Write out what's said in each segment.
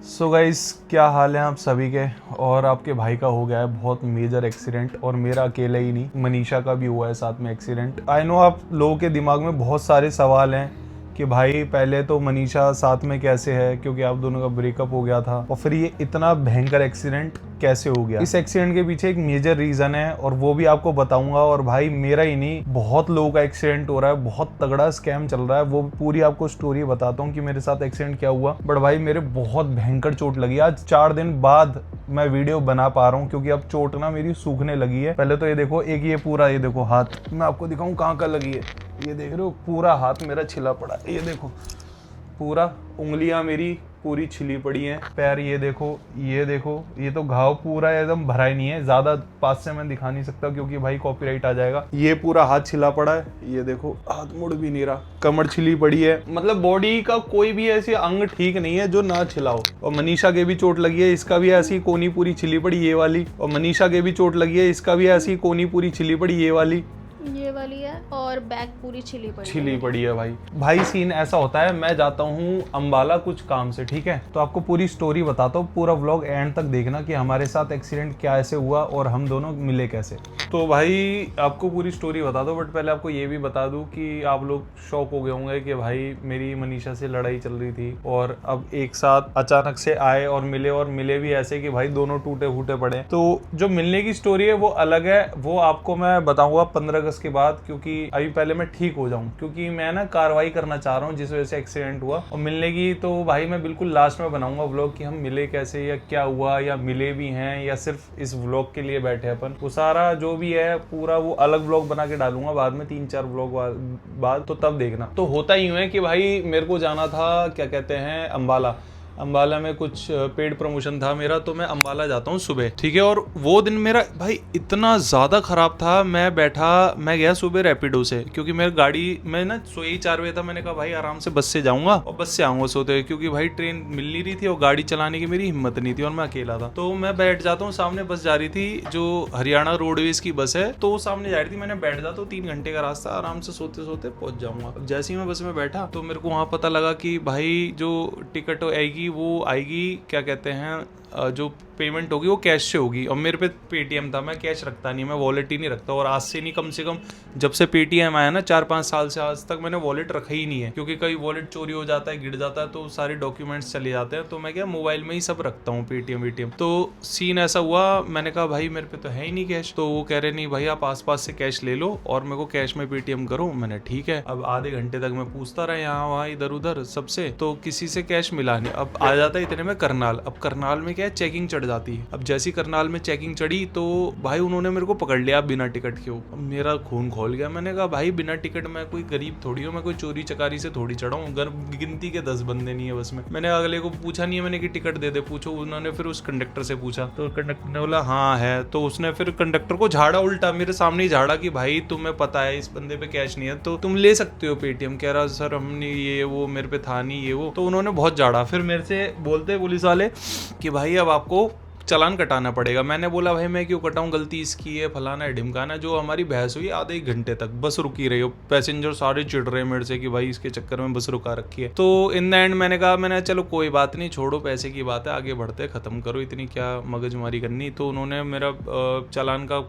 So guys, क्या हाल है आप सभी के। और आपके भाई का हो गया है बहुत मेजर एक्सीडेंट, और मेरा अकेला ही नहीं, मनीषा का भी हुआ है साथ में एक्सीडेंट। आई नो आप लोगों के दिमाग में बहुत सारे सवाल हैं कि भाई पहले तो मनीषा साथ में कैसे है, क्योंकि आप दोनों का ब्रेकअप हो गया था, और फिर ये इतना भयंकर एक्सीडेंट कैसे हो गया। इस एक्सीडेंट के पीछे एक मेजर रीजन है और वो भी आपको बताऊंगा। और भाई मेरा ही नहीं, बहुत लोगों का एक्सीडेंट हो रहा है, बहुत तगड़ा स्कैम चल रहा है। वो पूरी आपको स्टोरी बताता हूँ कि मेरे साथ एक्सीडेंट क्या हुआ। बट भाई मेरे बहुत भयंकर चोट लगी। आज 4 दिन बाद मैं वीडियो बना पा रहा हूँ, क्योंकि अब चोट ना मेरी सूखने लगी है। पहले तो ये देखो, एक ये पूरा, ये देखो हाथ, मैं आपको दिखाऊं कहाँ का लगी है। ये देख रहे हो, पूरा हाथ मेरा छिला पड़ा है। ये देखो पूरा, उंगलियां मेरी पूरी छिली पड़ी हैं। पैर ये देखो, ये देखो, ये तो घाव पूरा एकदम भरा ही नहीं है। ज्यादा पास से मैं दिखा नहीं सकता क्योंकि भाई कॉपीराइट आ जाएगा। ये पूरा हाथ छिला पड़ा है, ये देखो हाथ मुड़ भी नहीं रहा, कमर छिली पड़ी है। मतलब बॉडी का कोई भी ऐसी अंग ठीक नहीं है जो ना छिला हो। और मनीषा के भी चोट लगी है, इसका भी ऐसी कोनी पूरी छिली पड़ी ये वाली। और मनीषा के भी चोट लगी है, इसका भी ऐसी कोनी पूरी छिली पड़ी ये वाली है, और बैक पूरी छिली पड़ी है। भाई सीन ऐसा होता है, मैं जाता हूँ अंबाला कुछ काम से, ठीक है। तो आपको पूरी स्टोरी बताता हूँ, पूरा व्लॉग एंड तक देखना कि हमारे साथ एक्सीडेंट क्या ऐसे हुआ और हम दोनों मिले कैसे। तो भाई आपको पूरी स्टोरी बता दो, बट पहले आपको ये भी बता दूं कि आप लोग शॉक हो गए होंगे कि भाई मेरी मनीषा से लड़ाई चल रही थी और अब एक साथ अचानक से आए और मिले भी ऐसे कि भाई दोनों टूटे फूटे पड़े। तो जो मिलने की स्टोरी है वो अलग है, वो आपको मैं बताऊंगा 15 अगस्त के बाद, क्योंकि अभी पहले मैं ठीक हो जाऊं, क्योंकि मैं ना कार्रवाई करना चाह रहा हूँ जिस वजह से एक्सीडेंट हुआ। और मिलने की तो भाई मैं बिल्कुल लास्ट में बनाऊंगा व्लॉग कि हम मिले कैसे, या क्या हुआ, या मिले भी हैं, या सिर्फ इस व्लॉग के लिए बैठे अपन। वो सारा जो भी है पूरा वो अलग व्लॉग बना के डालूंगा बाद में, 3-4 व्लॉग बाद, तो तब देखना। तो होता यूं है कि भाई मेरे को जाना था, क्या कहते हैं, अंबाला में कुछ पेड प्रमोशन था मेरा, तो मैं अंबाला जाता हूँ सुबह, ठीक है। और वो दिन मेरा भाई इतना ज़्यादा ख़राब था, मैं गया सुबह रैपिडो से, क्योंकि मेरी गाड़ी, मैं ना सोई ही 4 बजे था। मैंने कहा भाई आराम से बस से जाऊँगा और बस से आऊँगा सोते हुए, क्योंकि भाई ट्रेन मिल नहीं रही थी और गाड़ी चलाने की मेरी हिम्मत नहीं थी और मैं अकेला था। तो मैं बैठ जाता हूँ, सामने बस जा रही थी जो हरियाणा रोडवेज की बस है, तो सामने जा रही थी। मैंने बैठ जाता हूँ, 3 घंटे का रास्ता, आराम से सोते सोते पहुँच जाऊँगा। जैसे ही मैं बस में बैठा तो मेरे को वहाँ पता लगा कि भाई जो टिकट आएगी वो आएगी, क्या कहते हैं, जो पेमेंट होगी वो कैश से होगी। और मेरे पे पेटीएम था, मैं कैश रखता नहीं, मैं वॉलेट ही नहीं रखता। और आज से नहीं, कम से कम जब से पेटीएम आया ना 4-5 साल से, आज तक मैंने वॉलेट रखा ही नहीं है, क्योंकि कई वॉलेट चोरी हो जाता है, गिर जाता है, तो सारे डॉक्यूमेंट्स चले जाते हैं। तो मैं क्या मोबाइल में ही सब रखता हूँ, पेटीएम। तो सीन ऐसा हुआ, मैंने कहा भाई मेरे पे तो है ही नहीं कैश। तो वो कह रहे नहीं भाई आप आसपास से कैश ले लो और मेरे को कैश में पेटीएम करो। मैंने ठीक है। अब आधे घंटे तक मैं पूछता रहा यहाँ वहाँ इधर उधर सबसे, तो किसी से कैश मिला नहीं। अब आ जाता है इतने में करनाल। अब करनाल में क्या है, चेकिंग चढ़ जाती है। अब जैसी करनाल में चेकिंग चढ़ी तो भाई उन्होंने मेरे को पकड़ लिया बिना टिकट के। अब मेरा खून खोल गया। मैंने कहा भाई बिना टिकट, मैं कोई गरीब थोड़ी हूँ, मैं कोई चोरी चकारी से थोड़ी चढ़ा हूँ, गिनती के 10 बंदे नहीं है बस में। मैंने अगले को पूछा नहीं है मैंने कि टिकट दे दे, पूछो। उन्होंने फिर उस कंडक्टर से पूछा, तो कंडक्टर ने बोला हाँ है। तो उसने फिर कंडक्टर को झाड़ा, उल्टा मेरे सामने ही झाड़ा कि भाई तुम्हें पता है इस बंदे पे कैश नहीं है तो तुम ले सकते हो पेटीएम। कह रहा सर हमने ये वो, मेरे पे था नहीं ये वो। तो उन्होंने बहुत झाड़ा। फिर मेरे से बोलते पुलिस वाले कि भाई अब आपको चालान कटाना पड़ेगा। मैंने बोला भाई मैं क्यों कटाऊं, गलती इसकी है, फलाना है ढिमकाना। जो हमारी बहस हुई आधे 1 घंटे तक, बस रुकी रही हो, पैसेंजर सारे चिढ़ रहे मेरे से कि भाई इसके चक्कर में बस रुका रखी है। तो इन द एंड मैंने कहा चलो कोई बात नहीं, छोड़ो, पैसे की बात है, आगे बढ़ते, खत्म करो, इतनी क्या मगजमारी करनी। तो उन्होंने मेरा चालान का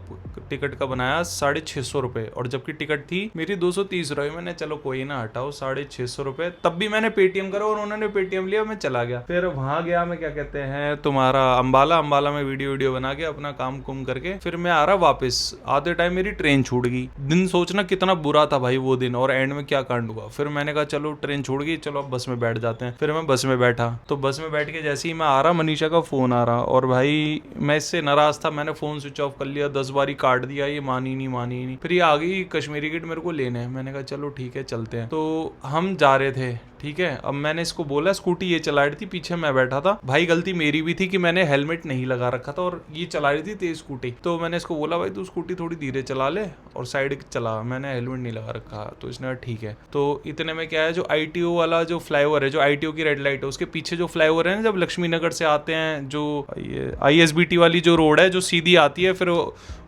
टिकट का बनाया 650 रुपये, और जबकि टिकट थी मेरी 230 रुपये। मैंने चलो कोई ना हटाओ, 650 रुपये। तब भी मैंने पेटीएम करा और उन्होंने पेटीएम लिया, मैं चला गया। फिर वहां गया मैं, क्या कहते हैं, तुम्हारा अंबाला में वीडियो बना के अपना काम कुम करके फिर मैं आ रहा वापस। आधे टाइम मेरी ट्रेन छूट गई। दिन सोचना कितना बुरा था भाई वो दिन, और एंड में क्या कांड हुआ। फिर मैंने कहा चलो ट्रेन छूट गई, चलो अब बस में बैठ जाते हैं। फिर मैं बस में बैठा, तो बस में बैठ के जैसे ही मैं आ रहा, मनीषा का फोन आ रहा, और भाई मैं इससे नाराज था, मैंने फोन स्विच ऑफ कर लिया, 10 बारी काट दिया, ये मानी नहीं। फिर ये आ गई कश्मीरी किट मेरे को लेने। मैंने कहा चलो ठीक है चलते हैं। तो हम जा रहे थे, ठीक है। अब मैंने इसको बोला, स्कूटी ये चला रही थी, पीछे मैं बैठा था। भाई गलती मेरी भी थी कि मैंने हेलमेट नहीं लगा रखा था और ये चला रही थी तेज स्कूटी। तो मैंने इसको बोला भाई तू स्कूटी थोड़ी धीरे चला ले और साइड चला, मैंने हेलमेट नहीं लगा रखा। तो इसने कहा ठीक है। तो इतने में क्या है, जो ITO वाला जो फ्लाईओवर है, जो ITO की रेड लाइट है, उसके पीछे जो फ्लाईओवर है ना, जब लक्ष्मी नगर से आते हैं, जो ये ISBT वाली जो रोड है जो सीधी आती है, फिर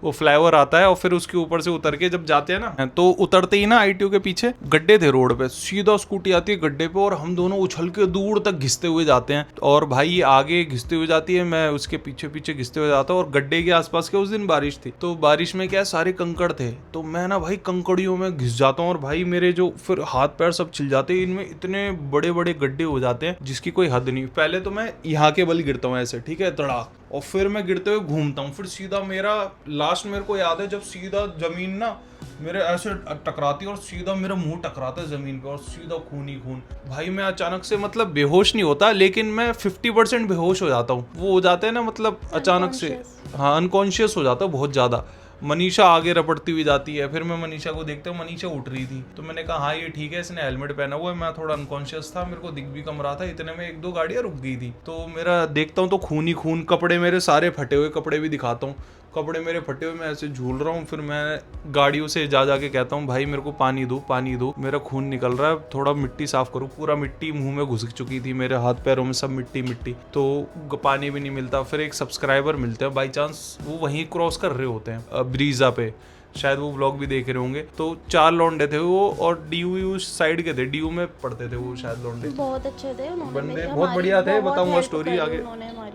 वो फ्लाईओवर आता है और फिर उसके ऊपर से उतर के जब जाते हैं ना, तो उतरते ही ना ITO के पीछे गड्ढे थे रोड पे, सीधा स्कूटी आती है गड्ढे पे और हम दोनों उछल के दूर तक घिसते हुए जाते हैं। और भाई ये आगे घिसते हुए जाती है, मैं उसके पीछे पीछे घिसते हुए जाता हूँ। और गड्ढे के आसपास के उस दिन बारिश थी, तो बारिश में क्या है, सारे कंकड़ थे, तो मैं ना भाई कंकड़ियों में घिस जाता हूँ और भाई मेरे जो फिर हाथ पैर सब छिल जाते हैं, इनमें इतने बड़े बड़े गड्ढे हो जाते हैं जिसकी कोई हद नहीं। पहले तो मैं यहाँ के बल गिरता हूँ ऐसे, ठीक है, तड़ाक, और फिर मैं गिरते हुए घूमता हूँ, फिर सीधा मेरा लास्ट मेरे को याद है जब सीधा जमीन ना मेरे ऐसे टकराती है और सीधा मेरा मुंह टकराता है जमीन पे और सीधा खून ही खून। भाई मैं अचानक से मतलब बेहोश नहीं होता, लेकिन मैं 50% बेहोश हो जाता हूँ। वो हो जाते हैं ना मतलब अचानक से, हाँ अनकॉन्शियस हो जाता हूँ बहुत ज़्यादा। मनीषा आगे रपटती हुई जाती है, फिर मैं मनीषा को देखता हूँ, मनीषा उठ रही थी, तो मैंने कहा हाँ ये ठीक है, इसने हेलमेट पहना हुआ है। मैं थोड़ा अनकॉन्शियस था, मेरे को दिख भी कम रहा था, इतने में 1-2 गाड़ियाँ रुक गई थी, तो मेरा देखता हूँ तो खून ही खून, कपड़े मेरे सारे फटे हुए, कपड़े भी दिखाता हूँ, कपड़े मेरे फटे हुए, मैं ऐसे झूल रहा हूँ। फिर मैं गाड़ियों से जा के कहता हूँ भाई मेरे को पानी दो, मेरा खून निकल रहा है, थोड़ा मिट्टी साफ करो। पूरा मिट्टी मुंह में घुस चुकी थी, मेरे हाथ पैरों में सब मिट्टी, तो पानी भी नहीं मिलता। फिर एक सब्सक्राइबर मिलते हैं बाई चांस, वो वहीं क्रॉस कर रहे होते हैं ब्रीजा पे, शायद वो ब्लॉग भी देख रहे होंगे। तो 4 लौंडे थे वो, और DU साइड के थे, DU में पढ़ते थे वो शायद लौंडे, बहुत अच्छे थे उन्होंने, बंदे बहुत बढ़िया थे, बताऊंगा स्टोरी आगे।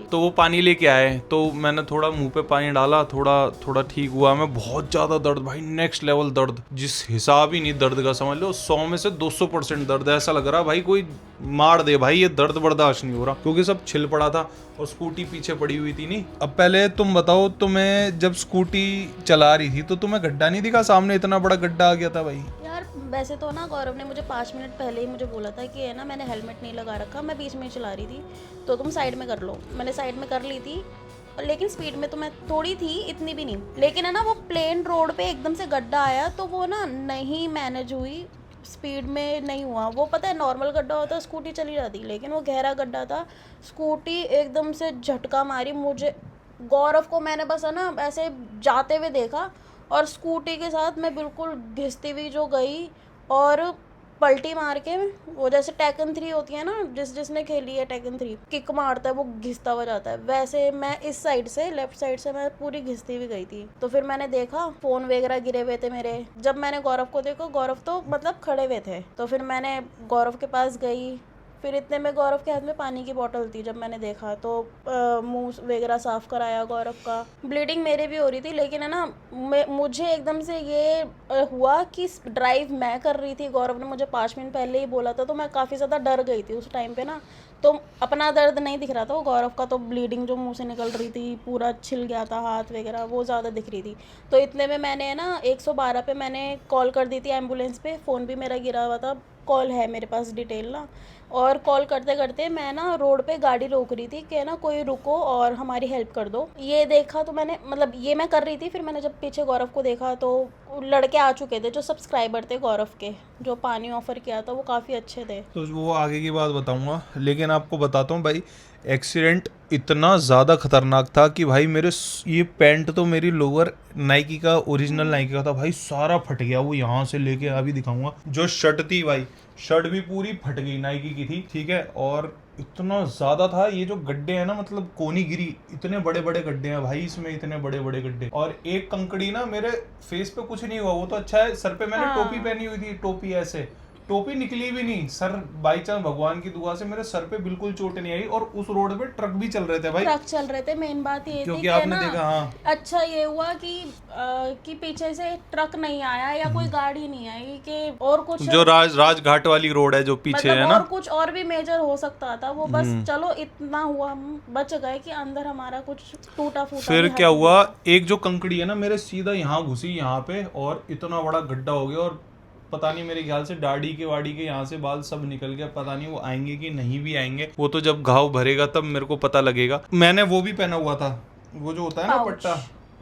तो वो पानी लेके आए, तो मैंने थोड़ा मुंह पे पानी डाला, थोड़ा ठीक हुआ। मैं बहुत ज्यादा दर्द भाई, नेक्स्ट लेवल दर्द, जिस हिसाब ही नहीं दर्द का, समझ लो 100 में से 200% दर्द। ऐसा लग रहा भाई कोई मार दे भाई, ये दर्द बर्दाश्त नहीं हो रहा, क्योंकि सब छिल पड़ा था और स्कूटी पीछे पड़ी हुई थी। नहीं, अब पहले तुम बताओ, तुम्हें जब स्कूटी चला रही थी तो तुम्हें गड्ढा नहीं दिखा सामने? इतना बड़ा गड्ढा आ गया था भाई। यार वैसे तो ना गौरव ने मुझे 5 मिनट पहले ही मुझे बोला था कि है ना मैंने हेलमेट नहीं लगा रखा, मैं बीच में चला रही थी, तो तुम साइड में कर लो। मैंने साइड में कर ली थी, लेकिन स्पीड में तो मैं थोड़ी थी, इतनी भी नहीं। लेकिन है ना वो प्लेन रोड पे एकदम से गड्ढा आया, तो वो ना नहीं मैनेज हुई, स्पीड में नहीं हुआ वो। पता है नॉर्मल गड्ढा होता स्कूटी चली जाती, लेकिन वो गहरा गड्ढा था, स्कूटी एकदम से झटका मारी मुझे। गौरव को मैंने बस है ना ऐसे जाते हुए देखा, और स्कूटी के साथ मैं बिल्कुल घिसती हुई जो गई और पलटी मार के, वो जैसे टेकन 3 होती है ना, जिसने खेली है टेकन 3, किक मारता है वो घिसता हुआ जाता है, वैसे मैं इस साइड से, लेफ्ट साइड से मैं पूरी घिसती हुई गई थी। तो फिर मैंने देखा फोन वगैरह गिरे हुए थे मेरे। जब मैंने गौरव को देखा, गौरव तो मतलब खड़े हुए थे, तो फिर मैंने गौरव के पास गई। फिर इतने में गौरव के हाथ में पानी की बोतल थी, जब मैंने देखा तो मुंह वगैरह साफ कराया गौरव का। ब्लीडिंग मेरे भी हो रही थी, लेकिन है ना मुझे एकदम से ये हुआ कि ड्राइव मैं कर रही थी, गौरव ने मुझे 5 मिनट पहले ही बोला था, तो मैं काफ़ी ज़्यादा डर गई थी उस टाइम पे ना। तो अपना दर्द नहीं दिख रहा था, वो गौरव का तो ब्लीडिंग जो मुंह से निकल रही थी, पूरा छिल गया था हाथ वगैरह, वो ज़्यादा दिख रही थी। तो इतने में मैंने है ना 112 पे मैंने कॉल कर दी थी एम्बुलेंस पे, फ़ोन भी मेरा गिरा हुआ था, कॉल है मेरे पास डिटेल ना। और कॉल करते करते मैं ना रोड पे गाड़ी रोक रही थी कि ना कोई रुको और हमारी हेल्प कर दो। ये देखा तो मैंने, मतलब ये मैं कर रही थी, फिर मैंने जब पीछे गौरव को देखा तो लड़के आ चुके थे जो सब्सक्राइबर थे गौरव के, जो पानी ऑफर किया था, वो काफ़ी अच्छे थे। तो वो आगे की बात बताऊंगा, लेकिन आपको बताता हूँ भाई, एक्सीडेंट इतना ज़्यादा खतरनाक था कि भाई मेरे ये पैंट तो मेरी लोअर नाइकी का, ओरिजिनल नाइकी का था भाई, सारा फट गया। वो यहाँ से लेके अभी दिखाऊंगा, जो शर्ट थी भाई, शर्ट भी पूरी फट गई, नाइकी की थी, ठीक है। और इतना ज़्यादा था, ये जो गड्ढे हैं ना, मतलब कोनी गिरी, इतने बड़े बड़े गड्ढे हैं भाई इसमें, इतने बड़े बड़े गड्ढे। और एक कंकड़ी ना, मेरे फेस पे कुछ नहीं हुआ, वो तो अच्छा है, सर पे मैंने टोपी पहनी हुई थी, टोपी ऐसे, टोपी निकली भी नहीं, सर बाई चांस भगवान की दुआ से मेरे सर पे बिल्कुल चोट नहीं आई। और उस रोड पे ट्रक भी चल रहे थे भाई, ट्रक चल रहे थे। मेन बात ये क्योंकि थी आपने ना, देखा, हाँ अच्छा ये हुआ कि पीछे से ट्रक नहीं आया या कोई गाड़ी नहीं आई, कि और कुछ जो राजघाट वाली रोड है जो पीछे मतलब है ना, और कुछ और भी मेजर हो सकता था वो, बस चलो इतना हुआ, हम बच गए कि अंदर हमारा कुछ टूटा फूटा। फिर क्या हुआ, एक जो कंकड़ी है ना मेरे सीधा यहाँ घुसी यहाँ पे, और इतना बड़ा गड्ढा हो गया, और पता नहीं, मेरे ख्याल से दाढ़ी के वाड़ी के यहाँ से बाल सब निकल गया, पता नहीं वो आएंगे कि नहीं भी आएंगे, वो तो जब घाव भरेगा तब मेरे को पता लगेगा। मैंने वो भी पहना हुआ था, वो जो होता है ना पट्टा,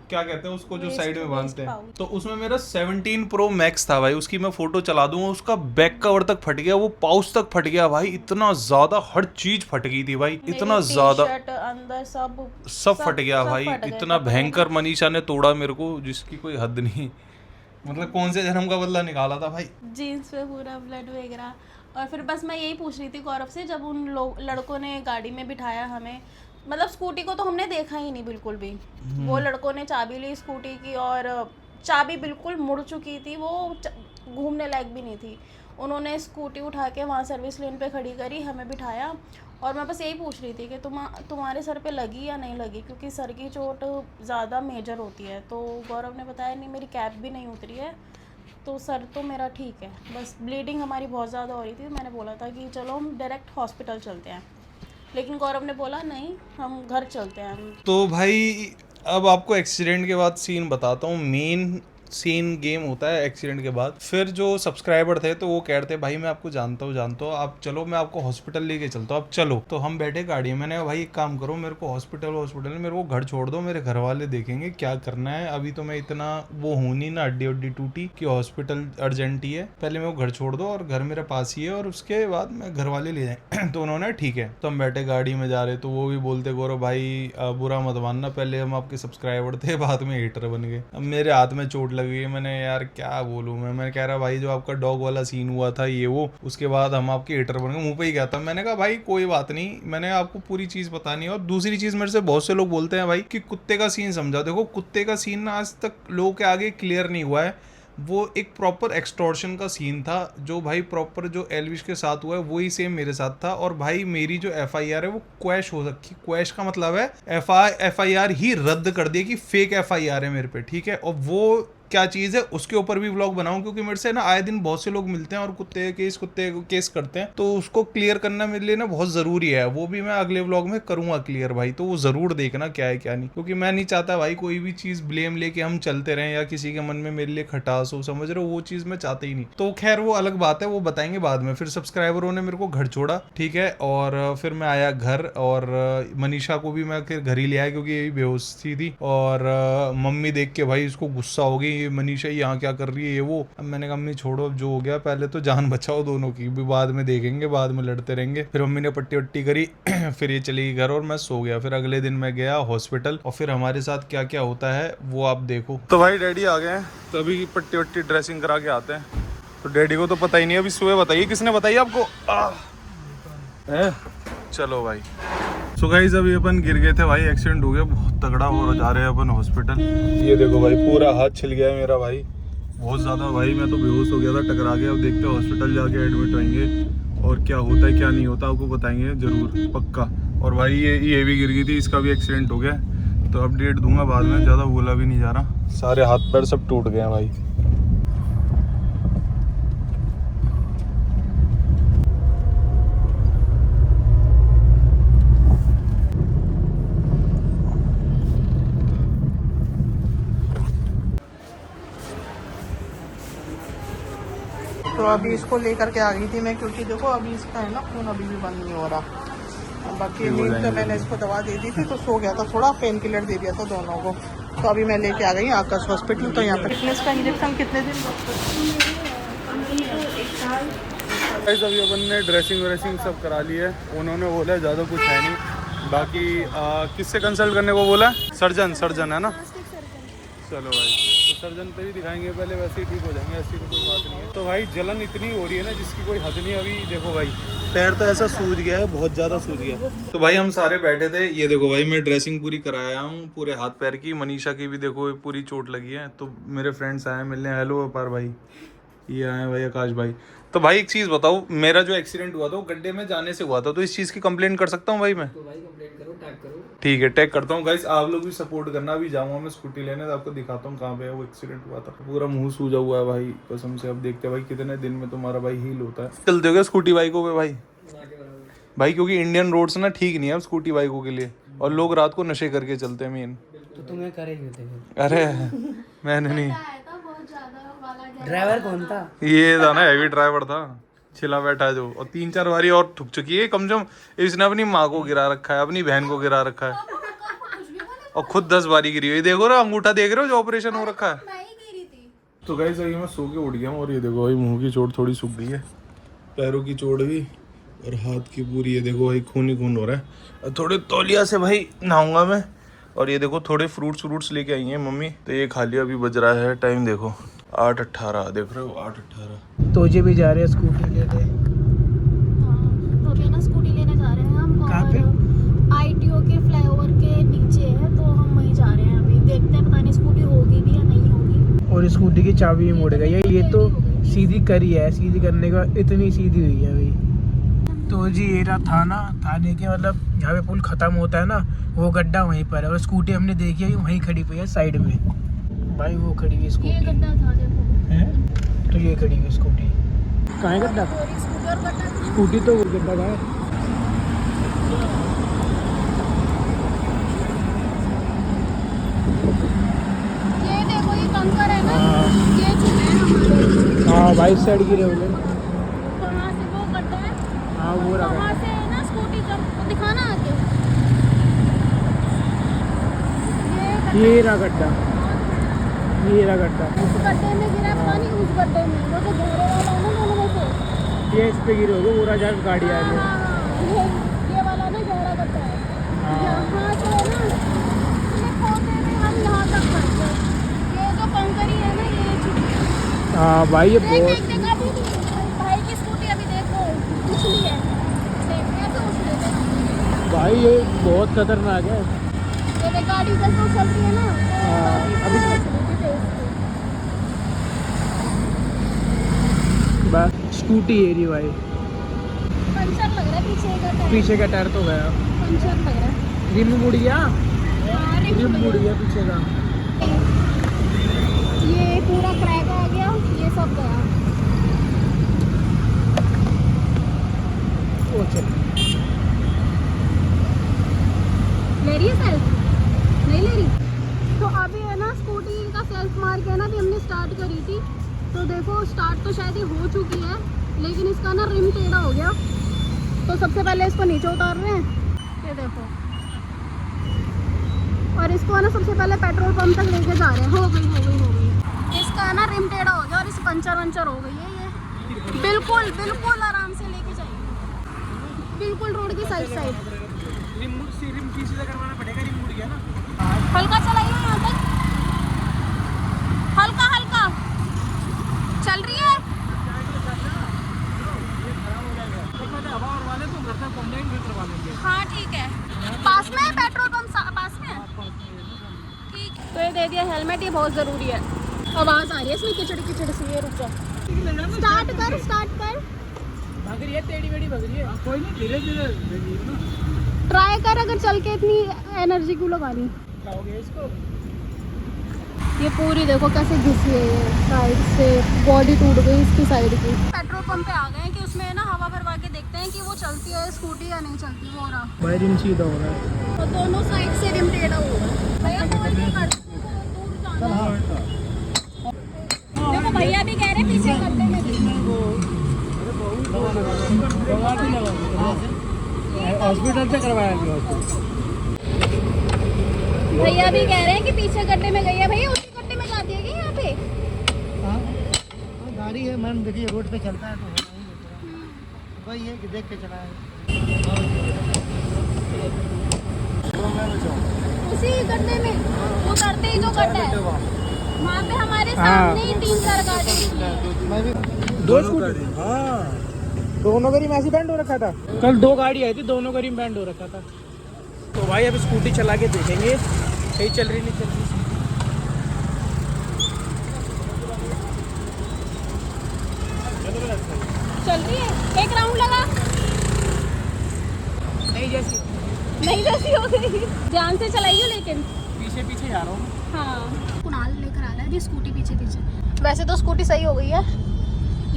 क्या कहते हैं उसको, जो साइड में बांधते हैं, तो उसमें मेरा 17 Pro Max था भाई, उसकी मैं फोटो चला दूंगा, उसका बैक कवर तक फट गया, वो पाउच तक फट गया भाई, इतना ज्यादा हर चीज फट गई थी भाई, इतना ज्यादा। अंदर सब फट गया भाई, फट गए, इतना कपड़े भयंकर मनीषा ने तोड़ा मेरे को जिसकी कोई हद नहीं। मतलब कौन से जन्म का बदला निकाला था भाई। जीन्स पे पूरा ब्लड वगैरह। और फिर बस मैं यही पूछ रही थी गौरव से, जब उन लड़कों ने गाड़ी में बिठाया हमें, मतलब स्कूटी को तो हमने देखा ही नहीं बिल्कुल भी। वो लड़कों ने चाबी ली स्कूटी की और चाबी बिल्कुल मुड़ चुकी थी, वो घूमने लायक भी नहीं थी। उन्होंने स्कूटी उठा के वहाँ सर्विस लेन पे खड़ी करी, हमें बिठाया। और मैं बस यही पूछ रही थी कि तुम्हारे सर पे लगी या नहीं लगी, क्योंकि सर की चोट ज़्यादा मेजर होती है। तो गौरव ने बताया नहीं, मेरी कैप भी नहीं उतरी है, तो सर तो मेरा ठीक है, बस ब्लीडिंग हमारी बहुत ज़्यादा हो रही थी। मैंने बोला था कि चलो हम डायरेक्ट हॉस्पिटल चलते हैं, लेकिन गौरव ने बोला नहीं, हम घर चलते हैं। तो भाई अब आपको एक्सीडेंट के बाद सीन बताता हूँ। मेन सीन गेम होता है एक्सीडेंट के बाद। फिर जो सब्सक्राइबर थे तो वो कह रहे थे भाई मैं आपको जानता हूँ, आप चलो मैं आपको हॉस्पिटल लेके चलता हूँ, आप चलो। तो हम बैठे गाड़ी में, मैंने कहा भाई एक काम करो, मेरे को हॉस्पिटल मेरे को घर छोड़ दो, मेरे घर वाले देखेंगे क्या करना है। अभी तो मैं इतना वो हूँ नहीं ना, हड्डी उड्डी टूटी कि हॉस्पिटल अर्जेंट ही है, पहले मेरे को घर छोड़ दो और घर मेरे पास ही है और उसके बाद मैं घर वाले ले जाए। तो उन्होंने ठीक है। तो हम बैठे गाड़ी में जा रहे, तो वो भी बोलते गौरव भाई बुरा मत मानना, पहले हम आपके सब्सक्राइबर थे, बाद में हेटर बन गए। अब मेरे हाथ में चोट लग गई, मैंने यार क्या बोलूं मैं कह रहा भाई जो आपका डॉग वाला सीन हुआ था ये वो, उसके बाद हम आपके हेटर बन गए, मुंह पे ही कहता। मैंने कहा भाई कोई बात नहीं, मैंने आपको पूरी चीज बतानी है। और दूसरी चीज मेरे से बहुत से लोग बोलते हैं भाई कि कुत्ते का सीन समझा। देखो कुत्ते का सीन ना आज तक लोगों के आगे क्लियर नहीं हुआ है। वो एक प्रॉपर एक्सटॉर्शन का सीन था, जो भाई प्रॉपर जो एलविश के साथ हुआ है वही सेम मेरे साथ था। और भाई मेरी जो एफआईआर है वो क्वैश हो सकती, क्वैश का मतलब है एफआईआर ही रद्द कर दी कि फेक एफआईआर है मेरे पे, ठीक है। और वो क्या चीज़ है उसके ऊपर भी व्लॉग बनाऊं, क्योंकि मेरे से ना आए दिन बहुत से लोग मिलते हैं और कुत्ते केस करते हैं, तो उसको क्लियर करना मेरे लिए ना बहुत ज़रूरी है। वो भी मैं अगले व्लॉग में करूंगा क्लियर भाई, तो वो ज़रूर देखना क्या है क्या नहीं, क्योंकि मैं नहीं चाहता भाई कोई भी चीज़ ब्लेम लेके हम चलते रहें या किसी के मन में मेरे लिए खटास हो, समझ रहे हो, वो चीज़ मैं चाहता ही नहीं। तो खैर वो अलग बात है, वो बताएंगे बाद में। फिर सब्सक्राइबरों ने मेरे को घर छोड़ा, ठीक है, और फिर मैं आया घर और मनीषा को भी मैं फिर घर ही ले आया क्योंकि ये बेहोश थी। और मम्मी देख के भाई उसको गुस्सा हो गई, ये मनीषा यहाँ क्या कर रही है ये वो। अब मैंने कहा मम्मी छोड़ो, अब जो हो गया पहले तो जान बचाओ दोनों की, भी बाद में देखेंगे, बाद में लड़ते रहेंगे। फिर मम्मी ने पट्टी वट्टी करी फिर ये चली गई घर और मैं सो गया। फिर अगले दिन मैं गया हॉस्पिटल और फिर हमारे साथ क्या क्या होता है वो आप देखो। तो भाई डैडी आ गए हैं, तो अभी पट्टी वट्टी ड्रेसिंग करा के आते हैं। तो डैडी को तो पता ही नहीं, अभी सुबह बताइए किसने बताई आपको है? चलो भाई। सो गाइस अभी अपन गिर गए थे भाई, एक्सीडेंट हो गया बहुत तगड़ा और जा रहे हैं अपन हॉस्पिटल। ये देखो भाई पूरा हाथ छिल गया है मेरा भाई, बहुत ज़्यादा भाई, मैं तो बेहोश हो गया था, टकरा गया। अब देखते हैं हॉस्पिटल जाके एडमिट होंगे और क्या होता है क्या नहीं होता आपको बताएंगे ज़रूर पक्का। और भाई ये भी गिर गई थी, इसका भी एक्सीडेंट हो गया, तो अपडेट दूंगा बाद में, ज़्यादा बोला भी नहीं जा रहा। सारे हाथ पैर सब टूट गए हैं भाई। तो अभी इसको लेकर के आ गई थी मैं, क्योंकि देखो अभी इसका है ना खून अभी भी बंद नहीं हो रहा। बाकी नींद तो मैंने इसको दवा दे दी थी तो सो गया था, थोड़ा पेन किलर दे दिया था दोनों को। तो अभी मैं लेके आ गई आकाश हॉस्पिटल। तो यहाँ पर फिटनेस का इंजेक्शन कितने दिन? अभी अपन ने ड्रेसिंग व्रेसिंग सब करा ली है, उन्होंने बोला ज़्यादा कुछ है नहीं। बाकी किससे कंसल्ट करने को बोला? सर्जन है ना। चलो भाई, तो सर्जन पे भी दिखाएंगे पहले, वैसे ही ठीक हो जाएंगे, ऐसी तो कोई बात नहीं है। तो भाई जलन इतनी हो रही है ना जिसकी कोई हद नहीं। अभी देखो भाई पैर तो ऐसा सूज गया है, बहुत ज़्यादा सूज गया। तो भाई हम सारे बैठे थे, ये देखो भाई मैं ड्रेसिंग पूरी कराया हूँ पूरे हाथ पैर की। मनीषा की भी देखो पूरी चोट लगी है। तो मेरे फ्रेंड्स आए मिलने, हेलो अपार भाई, ये आए भाई आकाश भाई। तो भाई एक चीज़ बताओ, मेरा जो एक्सीडेंट हुआ था वो गड्ढे में जाने से हुआ था, तो इस चीज़ की कंप्लेंट कर सकता हूँ भाई मैं? तो भाई कंप्लेंट करो, टैग करो। ठीक है टैग करता हूँ गाइस, आप लोग भी सपोर्ट करना। अभी जाऊँगा मैं स्कूटी लेने, तो आपको दिखाता हूँ कहाँ पे है वो एक्सीडेंट हुआ था। पूरा मुंह सूजा हुआ है भाई कसम से। अब देखते हैं भाई कितने दिन में तुम्हारा भाई हील होता है। चलते हो क्या स्कूटी बाइकों पे भाई? भाई क्योंकि इंडियन रोड्स ना ठीक नहीं है स्कूटी बाइकों के लिए, और लोग रात को नशे करके चलते हैं मेन। तो तुम्हें करेंगे थे। अरे मैंने नहीं, ड्राइवर कौन था? ये था ना हैवी ड्राइवर था, छिला बैठा है जो, और 3-4 बारी और ठुक चुकी है कम से कम। इसने अपनी माँ को गिरा रखा है, अपनी बहन को गिरा रखा है, और खुद 10 बारी गिरी हुई। देखो ना अंगूठा देख रहे हो जो ऑपरेशन हो रखा है। तो गाइस अभी मैं सो के उठ गया हूँ, और ये देखो भाई मुंह की चोट थोड़ी सूख गई है, पैरों की चोट भी, और हाथ की पूरी ये देखो भाई खून ही खून हो रहा है। थोड़े तौलिया से भाई नहाऊंगा मैं। और ये देखो थोड़े फ्रूट्स लेके आई हैं मम्मी, तो ये खा लिया। अभी बज रहा है टाइम देखो 8:18, देख रहे हो 8:18। तो जी भी जा रहे हैं स्कूटी लेते। तो अभी ना स्कूटी लेने जा रहे हैं हम। कहाँ पे? ITO के फ्लाईओवर के नीचे है, तो हम वहीं जा रहे हैं। अभी देखते हैं, पता नहीं स्कूटी होगी भी या नहीं होगी। और स्कूटी की चाबी भी मुड़ गई है। ये तो सीधी करी है, सीधी करने का इतनी सीधी हुई है अभी। तो जी ये रहा थाना। थाने के मतलब जहाँ पे पुल खत्म होता है ना, वो गड्ढा वहीं पर है। और स्कूटी हमने देखी है वहीं खड़ी हुई है साइड में। भाई वो खड़ी हुई ये स्कूटी गड्ढा था देखो। है, तो ये खड़ी हुई स्कूटी कहाँ है गड्ढा? स्कूटी और गड्ढा स्कूटी तो वो गड्ढा का है। ये देखो, ये कंकर है ना, ये चुके हैं हमारे। हाँ भाई साइड गिरे हुए। कहाँ से वो गड्ढा है? हाँ वो रहा। कहाँ से है ना स्कूटी जब दिखाना आगे। ये रहा गड्ढा, ये रहा गड्ढा। उस गड्ढे में गिरा है, पता नहीं उस गड्ढे में। वो तो गहरे वाला है ना दोनों में से। ये इस पे गिरे होगे, वो रहा जहाँ गाड़ी आ रही है। हाँ, ये वाला ना गहरा गड्ढा है। यहाँ से है ना, ये खोदे में हम यहाँ तक पहुँचे। ये जो कंकरी है ना, ये चुकी है। हाँ भाई ये देख बहुत देख देख, अभी भी भाई की स्कूटी अभी देखो उछली है। देख कैसे उछले थे। भाई ये बहुत खतरनाक है। ये देख गाड़ी जैसे उछल रही है ना, हाँ, अभी उछली थी तेज से। बस स्कूटी एरी भाई। पंचर लग रहा है पीछे का टायर। पीछे का टायर तो गया, पंचर लग रहा है। रिम मुड़ गया। हाँ, रिम रिम मुड़ मुड़ गया। गया पीछे का। ये पूरा क्रैक आ गया, ये सब गया। ओ चल ले रही है सेल्फ? नहीं ले रही। तो अभी है ना स्कूटी का सेल्फ मार के ना अभी हमने स्टार्ट करी थी। तो देखो स्टार्ट तो शायद ये हो चुकी है, लेकिन इसका ना रिम टेढ़ा हो गया। तो सबसे पहले इसको नीचे उतार रहे हैं, ये देखो। और इसको ना सबसे पहले पेट्रोल पंप तक लेके जा रहे हैं। हो गई। इसका ना रिम टेढ़ा हो गया और इस पंचर वंचर हो गई है ये। बिल्कुल आराम से लेके जाइए, बिल्कुल रोड की साइड। रिम सीधा करवाना पड़ेगा, रिम मुड़ गया ना। हल्का चलाइए यहाँ तक, हल्का चल रही है। हवा और वाले तो घर तक कॉन्टेक्ट भी करवा लेंगे। हाँ ठीक है, पास में है पेट्रोल पंप, पास में है। ठीक, तो ये दे दिया हेलमेट, ये बहुत ज़रूरी है। आवाज़ आ रही है इसमें किचड़ से। ये रुक जा, स्टार्ट कर। भाग रही है, टेढ़ी मेढ़ी भाग रही है। कोई नहीं, धीरे धीरे ट्राई कर, अगर चल के इतनी एनर्जी क्यों लगानी। खाओगे इसको। ये पूरी देखो कैसे घिसी है, ये साइड से बॉडी टूट गई इसकी साइड की। पेट्रोल पंप पे आ गए हैं कि उसमें ना हवा भरवा के देखते हैं कि वो चलती है स्कूटी या नहीं चलती। वो रहा भाई रिम सीधा हो रहा है। तो दोनों साइड से रिम टेढ़ा हुआ है। भैया कोई नहीं कर, दूर जाना है। देखो भैया भी कह रहे हैं पीछे गड्ढे में हॉस्पिटल से करवाया गया। भैया भी कह रहे हैं कि पीछे गड्ढे में गई है। भैया उसी गड्ढे में जाती है क्या यहाँ पे? गाड़ी है मैम, देखिए रोड पे चलता है तो होना ही होता है। वही है कि देख के चलाए। उसी गड्ढे में उतरते ही जो गड्ढा है वहाँ पे हमारे सामने ही 3-4 गाड़ी। दो स्कूटी। हाँ, दोनों का रिम ऐसे बैंड हो रखा था। कल 2 गाड़ी आई थी, दोनों का रिम बैंड हो रखा था। तो भाई अब स्कूटी चला के देखेंगे सही चल रही नहीं चल रही। चल रही है, एक राउंड लगा। नहीं जैसी हो गई। ध्यान से चलाइए, लेकिन पीछे जा रहा हूँ। हाँ, कुणाल लेकर आ रहा है अभी स्कूटी पीछे। वैसे तो स्कूटी सही हो गई है,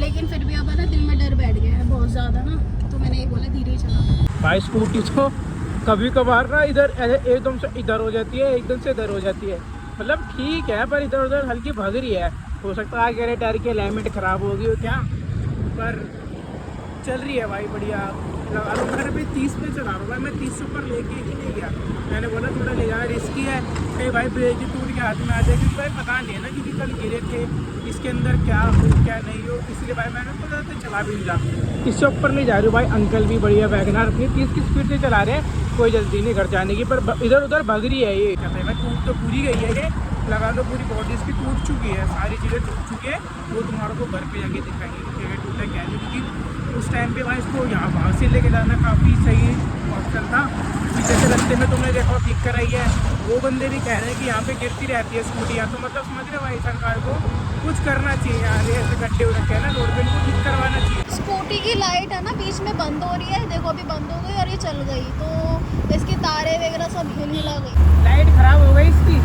लेकिन फिर भी अब ना दिल में डर बैठ गया है बहुत ज़्यादा ना, तो मैंने ये बोला धीरे चला। भाई स्कूटी तो कभी कभार ना इधर एकदम से इधर हो जाती है, एकदम से इधर हो जाती है। मतलब ठीक है, पर इधर उधर हल्की भाग रही है। हो सकता है आगे वाले टायर की अलाइनमेंट खराब होगी हो क्या, पर चल रही है भाई बढ़िया। लगा लो घर पे 30 पे चला रहा हूँ भाई, मैं 30 से ऊपर लेके ही नहीं गया। मैंने बोला थोड़ा ले जाना रिस्की है, कहीं भाई ब्रेक ही टूट के हाथ में आ जाए, क्योंकि भाई पता नहीं है ना क्योंकि कल गिरे थे, इसके अंदर क्या हो क्या नहीं हो, इसलिए भाई मैंने पता तो चला भी नहीं रहा। इससे ऊपर ले जा रही हूँ भाई, अंकल भी बढ़िया वैगनर अपनी 30 की स्पीड से चला रहे हैं, कोई जल्दी नहीं घर जाने की, पर इधर उधर भग रही है ये। कहते हैं भाई टूट तो पूरी गई है, ये लगा लो पूरी बॉडी इसकी टूट चुकी है, सारी चीज़ें टूट चुकी है, वो तुम्हारे को घर पे जाके दिखाएंगे कि क्या टूटा क्या नहीं, क्योंकि उस टाइम पे भाई इसको यहाँ वहाँ से लेके जाना काफ़ी सही ऑप्शन था। पीछे से रास्ते में तुमने देखा ठीक कराई है, वो बंदे भी कह रहे हैं कि यहाँ पे गिरती रहती है स्कूटियाँ, तो मतलब समझ रहे भाई सरकार को कुछ करना चाहिए यार, ऐसे गड्ढे हो रखे हैं ना रोड पे, इनको ठीक करवाना चाहिए। स्कूटी की लाइट है ना बीच में बंद हो रही है, देखो अभी बंद हो गई और ये चल गई, तो इसकी तारें वगैरह सब हिला गई। लाइट खराब हो गई इसकी,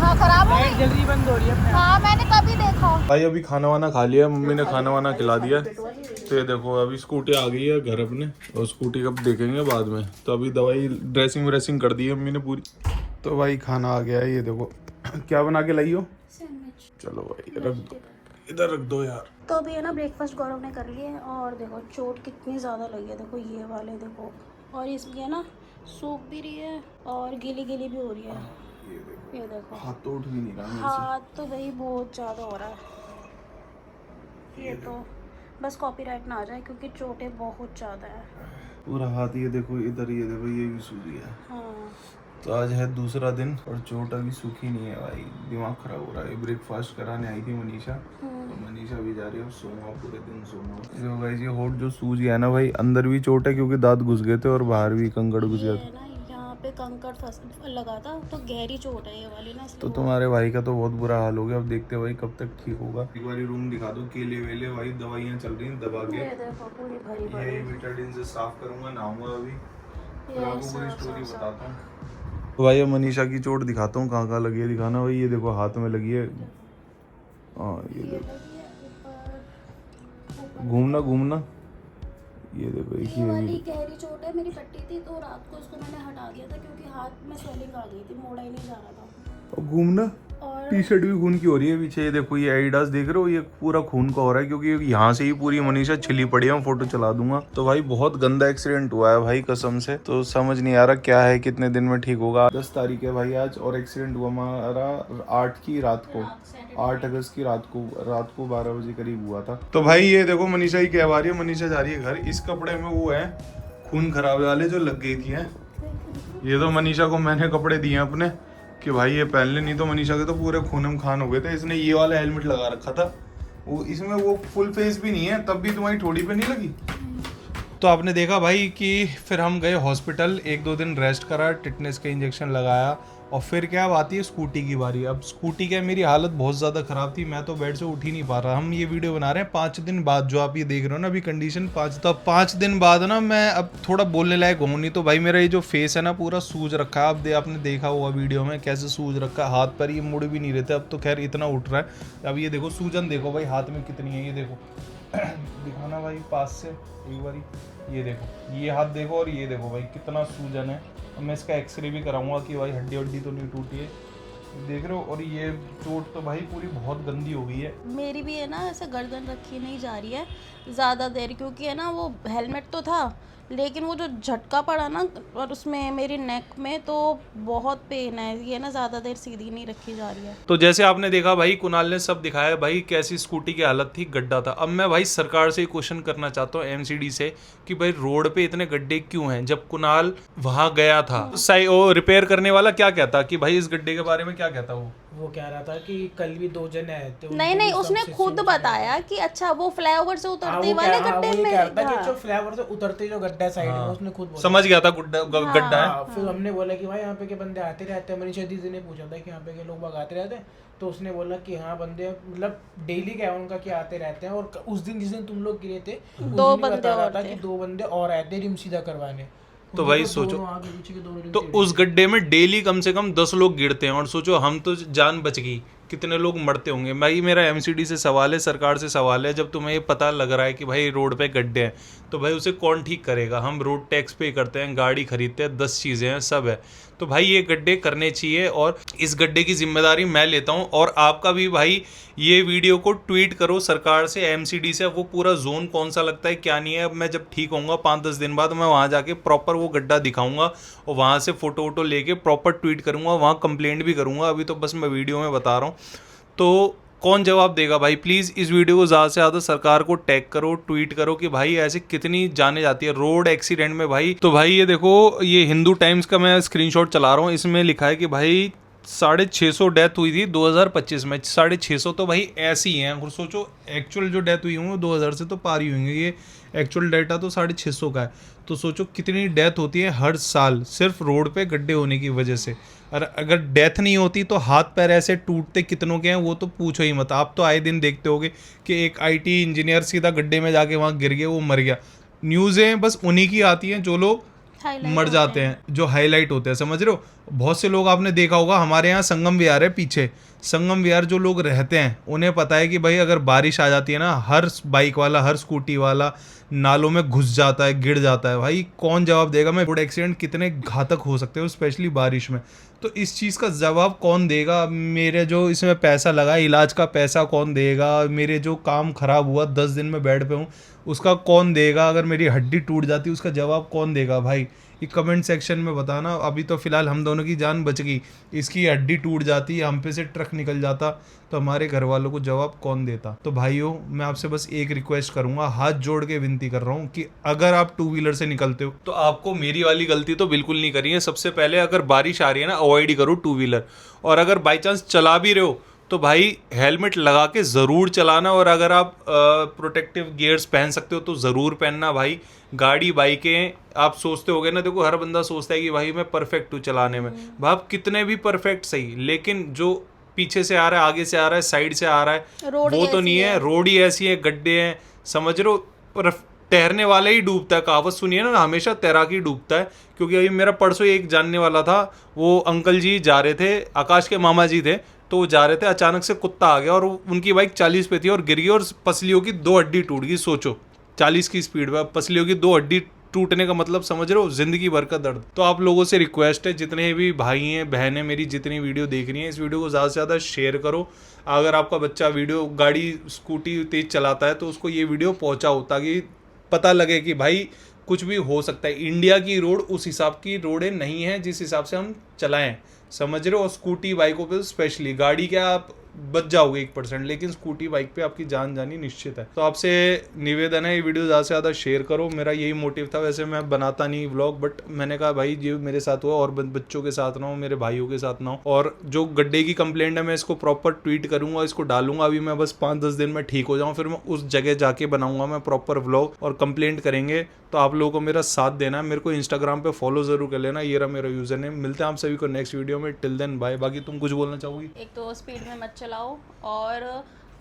हाँ खराब हो लाइट गई। जल्दी बंद हो रही है। हाँ मैंने तभी देखा। भाई अभी खाना वाना खा लिया, मम्मी ने खाना वाना खिला दिया, तो ये देखो अभी स्कूटी आ गई है घर अपने, और स्कूटी कब देखेंगे बाद में। तो अभी दवाई ड्रेसिंग व्रेसिंग कर दी है मम्मी ने पूरी। तो भाई खाना आ गया है, ये देखो क्या बना के लाई हो। चलो भाई रख दो, इधर रख दो यार। तो अभी है ना ब्रेकफास्ट गौरव ने कर लिए, और देखो चोट कितनी ज़्यादा लगी है, देखो ये वाले देखो, और इसकी है ना सूख भी रही है और गीली गीली भी हो रही है, ये देखो हाथ तो उठ भी नहीं रहा, हाथ तो भाई बहुत ज़्यादा हो रहा है, ये तो बस कॉपीराइट ना आ जाए क्योंकि चोटें बहुत ज़्यादा है। पूरा हाथ ये देखो, इधर ये देखो, ये भी सूख गया। हाँ तो आज है दूसरा दिन और चोट अभी सूखी नहीं है भाई, दिमाग खराब हो रहा है। ब्रेकफास्ट कराने आई थी मनीषा, तो मनीषा भी जा रही है, सोऊंगा पूरे दिन सोऊंगा। जो भाई ये होठ जो सूज गया ना भाई, अंदर भी चोट है क्योंकि दांत घुस गए थे और बाहर भी कंकड़ घुस गया था। यहाँ पे कंकड़ लगा था, तो गहरी चोट है ये वाली ना, तो तुम्हारे भाई का तो बहुत बुरा हाल हो गया, अब देखते हैं भाई कब तक ठीक होगा। एक बार रूम दिखा दो, केले वेले भाई दवाइयाँ चल रही हैं दबा के, ये देखो पूरी भरी भरी, यही बेटाडीन से साफ करूंगा, नहाऊंगा अभी, फिर ये आपको पूरी साफ स्टोरी साफ बताता हूँ। तो भाई अब मनीषा की चोट दिखाता हूँ, कहाँ कहाँ लगी है दिखाना भाई। ये देखो हाथ में लगी है, हाँ ये देखो, घूमना घूमना, ये देखो एक ये ही वाली गहरी चोट है, मेरी पट्टी थी तो रात को इसको मैंने हटा दिया था क्योंकि हाथ में स्वेलिंग आ गई थी, मोड़ा ही नहीं जा रहा था। और घूमना, और टी शर्ट भी खून की हो रही है पीछे, ये देखो ये एडिडास देख रहे हो, ये पूरा खून का हो रहा है क्योंकि यहाँ से ही पूरी मनीषा छिली पड़ी है, फोटो चला दूंगा। तो भाई बहुत गंदा एक्सीडेंट हुआ है भाई कसम से, तो समझ नहीं आ रहा क्या है, कितने दिन में ठीक होगा। 10 तारीख है भाई आज, और एक्सीडेंट हुआ हमारा 8 की रात को, 8 अगस्त की रात को 12 बजे करीब हुआ था। तो भाई ये देखो मनीषा ही कह रही है, मनीषा जा रही है घर, इस कपड़े में वो है खून खराबे वाले जो लग गई थी है। ये तो मनीषा को मैंने कपड़े दिए अपने कि भाई ये पहन ले, नहीं तो मनीषा के तो पूरे खूनम खान हो गए थे। इसने ये वाला हेलमेट लगा रखा था, वो इसमें वो फुल फेस भी नहीं है, तब भी तुम्हारी ठोड़ी पे नहीं लगी। तो आपने देखा भाई कि फिर हम गए हॉस्पिटल, 1-2 दिन रेस्ट करा, टिटनेस का इंजेक्शन लगाया, और फिर क्या अब आती है स्कूटी की बारी। अब स्कूटी क्या, मेरी हालत बहुत ज़्यादा ख़राब थी, मैं तो बेड से उठ ही नहीं पा रहा। हम ये वीडियो बना रहे हैं 5 दिन बाद, जो आप ये देख रहे हो ना अभी कंडीशन 5, तो 5 दिन बाद ना मैं अब थोड़ा बोलने लायक हूँ नहीं। तो भाई मेरा ये जो फेस है ना पूरा सूज रखा है, अब आपने देखा हुआ वीडियो में कैसे सूज रखा है, हाथ पर ये मुड़ भी नहीं रहते, अब तो खैर इतना उठ रहा है। अब ये देखो सूजन देखो भाई हाथ में कितनी है, ये देखो दिखाना भाई पास से एक बारी, ये देखो ये हाथ देखो, और ये देखो भाई कितना सूजन है। अब मैं इसका एक्सरे भी कराऊंगा कि भाई हड्डी वड्डी तो नहीं टूटी है, देख रहे हो। और ये चोट तो भाई पूरी बहुत गंदी हो गई है। मेरी भी है ना ऐसे गर्दन रखी नहीं जा रही है ज़्यादा देर, क्योंकि है ना वो हेलमेट तो था लेकिन वो जो झटका पड़ा ना और उसमें मेरी नेक में, तो बहुत पेन है, ये ना ज़्यादा देर सीधी नहीं रखी जा रही है। तो जैसे आपने देखा भाई कुणाल ने सब दिखाया भाई, कैसी स्कूटी की हालत थी, गड्ढा था। अब मैं भाई सरकार से क्वेश्चन करना चाहता हूँ, एमसीडी से, कि भाई रोड पे इतने गड्ढे क्यों हैं। जब कुणाल वहां गया था, वो रिपेयर करने वाला क्या कहता कि भाई इस गड्ढे के बारे में क्या कहता वो कह रहा था कि कल भी 2 जने आए थे, नहीं उसने खुद बताया कि अच्छा वो फ्लाईओवर से उतरते वाले गड्ढे में, जो फ्लाईओवर से उतरते जो गड्ढा साइड में, उसने खुद बोला, समझ गया था गड्ढा है। फिर हमने बोला कि भाई यहाँ पे के बंदे आते रहते हैं, मनीषा दीदी ने पूछा था कि यहाँ पे के लोग आते रहते हैं, तो उसने बोला कि हाँ बंदे मतलब डेली क्या उनका कि आते रहते हैं। और उस दिन जिस दिन तुम लोग गिरे थे, 2 बंदे और था कि 2 बंदे और आए थे रिम सीधा करवाने। तो भाई सोचो, तो उस गड्ढे में डेली कम से कम 10 लोग गिरते हैं, और सोचो हम तो जान बच गई, कितने लोग मरते होंगे। भाई मेरा एमसीडी से सवाल है, सरकार से सवाल है, जब तुम्हें ये पता लग रहा है कि भाई रोड पे गड्ढे हैं, तो भाई उसे कौन ठीक करेगा। हम रोड टैक्स पे करते हैं, गाड़ी खरीदते हैं, 10 चीज़ें हैं, सब है, तो भाई ये गड्ढे करने चाहिए और इस गड्ढे की जिम्मेदारी मैं लेता हूँ। और आपका भी भाई ये वीडियो को ट्वीट करो सरकार से, एमसीडी से, वो पूरा जोन कौन सा लगता है क्या नहीं है। अब मैं जब ठीक होऊंगा 5-10 दिन बाद मैं वहाँ जाके प्रॉपर वो गड्ढा दिखाऊंगा और वहाँ से फोटो वोटो लेके प्रॉपर ट्वीट करूँगा, वहाँ कंप्लेंट भी करूँगा। अभी तो बस मैं वीडियो में बता रहा हूँ, तो कौन जवाब देगा भाई। प्लीज़ इस वीडियो को ज़्यादा से ज़्यादा सरकार को टैग करो, ट्वीट करो कि भाई ऐसे कितनी जाने जाती है रोड एक्सीडेंट में भाई। तो भाई ये देखो, ये हिंदू टाइम्स का मैं स्क्रीनशॉट चला रहा हूँ, इसमें लिखा है कि भाई 650 डेथ हुई थी 2025 में। 650 तो भाई ऐसी ही हैं, और सोचो एक्चुअल जो डेथ हुई होंगी 2000 से तो पार ही होंगे, ये एक्चुअल डाटा तो 650 का है। तो सोचो कितनी डेथ होती है हर साल सिर्फ रोड पे गड्ढे होने की वजह से। और अगर डेथ नहीं होती तो हाथ पैर ऐसे टूटते कितनों के हैं वो तो पूछो ही मत। आप तो आए दिन देखते होगे कि एक आईटी इंजीनियर सीधा गड्ढे में जाके वहाँ गिर गया, वो मर गया। न्यूज़ें बस उन्हीं की आती हैं जो लोग मर जाते हैं, जो हाईलाइट होते हैं, समझ रहे हो। बहुत से लोग आपने देखा होगा, हमारे यहाँ संगम विहार है पीछे, संगम विहार जो लोग रहते हैं उन्हें पता है कि भाई अगर बारिश आ जाती है ना, हर बाइक वाला हर स्कूटी वाला नालों में घुस जाता है, गिर जाता है। भाई कौन जवाब देगा मैं, रोड एक्सीडेंट कितने घातक हो सकते हो स्पेशली बारिश में, तो इस चीज़ का जवाब कौन देगा। मेरे जो इसमें पैसा लगा, इलाज का पैसा कौन देगा, मेरे जो काम खराब हुआ 10 दिन में बेड पे हूँ उसका कौन देगा, अगर मेरी हड्डी टूट जाती उसका जवाब कौन देगा भाई। ये कमेंट सेक्शन में बताना। अभी तो फिलहाल हम दोनों की जान बच गई, इसकी हड्डी टूट जाती, हम पे से ट्रक निकल जाता तो हमारे घर वालों को जवाब कौन देता। तो भाइयों मैं आपसे बस एक रिक्वेस्ट करूंगा, हाथ जोड़ के विनती कर रहा हूँ कि अगर आप 2 व्हीलर से निकलते हो तो आपको मेरी वाली गलती तो बिल्कुल नहीं करी है। सबसे पहले अगर बारिश आ रही है ना, अवॉइड ही करो 2 व्हीलर। और अगर बाई चांस चला भी रहे हो तो भाई हेलमेट लगा के ज़रूर चलाना, और अगर आप प्रोटेक्टिव गियर्स पहन सकते हो तो ज़रूर पहनना भाई। गाड़ी बाइकें आप सोचते होगे ना, देखो हर बंदा सोचता है कि भाई मैं परफेक्ट हूँ चलाने में। भाई आप कितने भी परफेक्ट सही, लेकिन जो पीछे से आ रहा है, आगे से आ रहा है, साइड से आ रहा है, वो तो नहीं है। रोड ही ऐसी है, गड्ढे हैं, समझ रहे हो। पर तैरने वाला ही डूबता है, कहावत सुनिए ना, हमेशा तैराकी डूबता है। क्योंकि अभी मेरा परसों एक जानने वाला था, वो अंकल जी जा रहे थे, आकाश के मामा जी थे, तो वो जा रहे थे, अचानक से कुत्ता आ गया और उनकी बाइक 40 पे थी और गिर गई और पसलियों की 2 हड्डी टूट गई। सोचो 40 की स्पीड में पसलियों की 2 हड्डी टूटने का मतलब समझ रहे हो, जिंदगी भर का दर्द। तो आप लोगों से रिक्वेस्ट है, जितने भी भाई हैं बहनें मेरी जितनी वीडियो देख रही हैं, इस वीडियो को ज़्यादा से ज़्यादा शेयर करो। अगर आपका बच्चा गाड़ी स्कूटी तेज चलाता है तो उसको ये वीडियो पहुँचाओ, ताकि पता लगे कि भाई कुछ भी हो सकता है। इंडिया की रोड उस हिसाब की रोडें नहीं है जिस हिसाब से हम चलाएं, समझ रहे हो। और स्कूटी बाइकों पे स्पेशली, गाड़ी क्या आप बच जाओगे 1%, लेकिन स्कूटी बाइक पे आपकी जान जानी निश्चित है। तो आपसे निवेदन है, ये वीडियो ज़्यादा से ज़्यादा शेयर करो। मेरा यही मोटिव था, वैसे मैं बनाता नहीं व्लॉग, बट मैंने कहा भाई ये मेरे साथ हुआ और बच्चों के साथ ना हो, मेरे भाइयों के साथ ना हो। और जो गड्ढे की कंप्लेंट है मैं इसको प्रॉपर ट्वीट करूँगा, इसको डालूंगा। अभी मैं बस 5-10 दिन में ठीक हो जाऊँ, फिर मैं उस जगह जाके बनाऊंगा मैं प्रॉपर व्लॉग, और कंप्लेंट करेंगे। तो आप लोगों को मेरा साथ देना है, मेरे को इंस्टाग्राम पे फॉलो जरूर कर लेना, ये रहा मेरा यूजर नेम। मिलते हैं आप सभी को नेक्स्ट वीडियो में, टिल देन बाय। बाकी तुम कुछ बोलना चाहोगी? एक तो स्पीड में मत चलाओ, और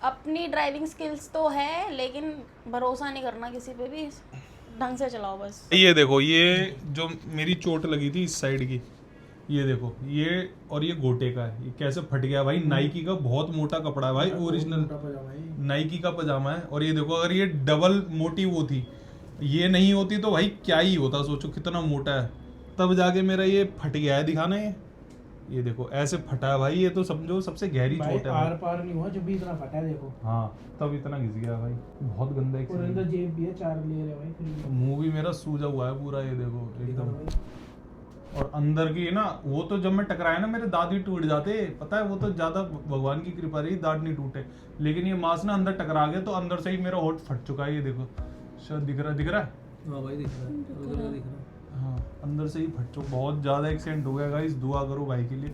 अपनी ड्राइविंग स्किल्स तो है लेकिन भरोसा नहीं करना किसी पे भी, ढंग से चलाओ बस। ये देखो, ये जो मेरी चोट लगी थी इस साइड की, ये देखो, ये और ये गोटे का है, ये कैसे फट गया भाई। नाइकी का बहुत मोटा कपड़ा है भाई, ओरिजिनल नाइकी का पजामा है। और ये देखो, अगर ये डबल मोटी वो थी, ये नहीं होती तो भाई क्या ही होता, सोचो कितना मोटा है, तब जाके मेरा ये फट गया है। दिखाना ये देखो ऐसे फटा है भाई, ये तो समझो सबसे गहरी चोट है। आर पार नहीं हुआ, जब भी इतना फटा है देखो। हाँ तब इतना घिस गया भाई, बहुत गंदा। और अंदर जेब भी है, 4 लेयर है भाई। मुंह भी मेरा सूजा हुआ है पूरा, ये देखो एकदम। और अंदर की ना, वो तो जब मैं टकराया ना मेरे दांत ही टूट जाते, पता है। वो तो ज्यादा भगवान की कृपा रही, दांत नहीं टूटे, लेकिन ये मांस ना अंदर टकरा गया तो अंदर से ही मेरा होठ फट चुका है। ये देखो शायद दिख रहा है। हाँ भाई दिख रहा है, दिख रहा है। हाँ अंदर से ही फट चुका, बहुत ज्यादा एक्सीडेंट हो गया गाइस। दुआ करो भाई के लिए।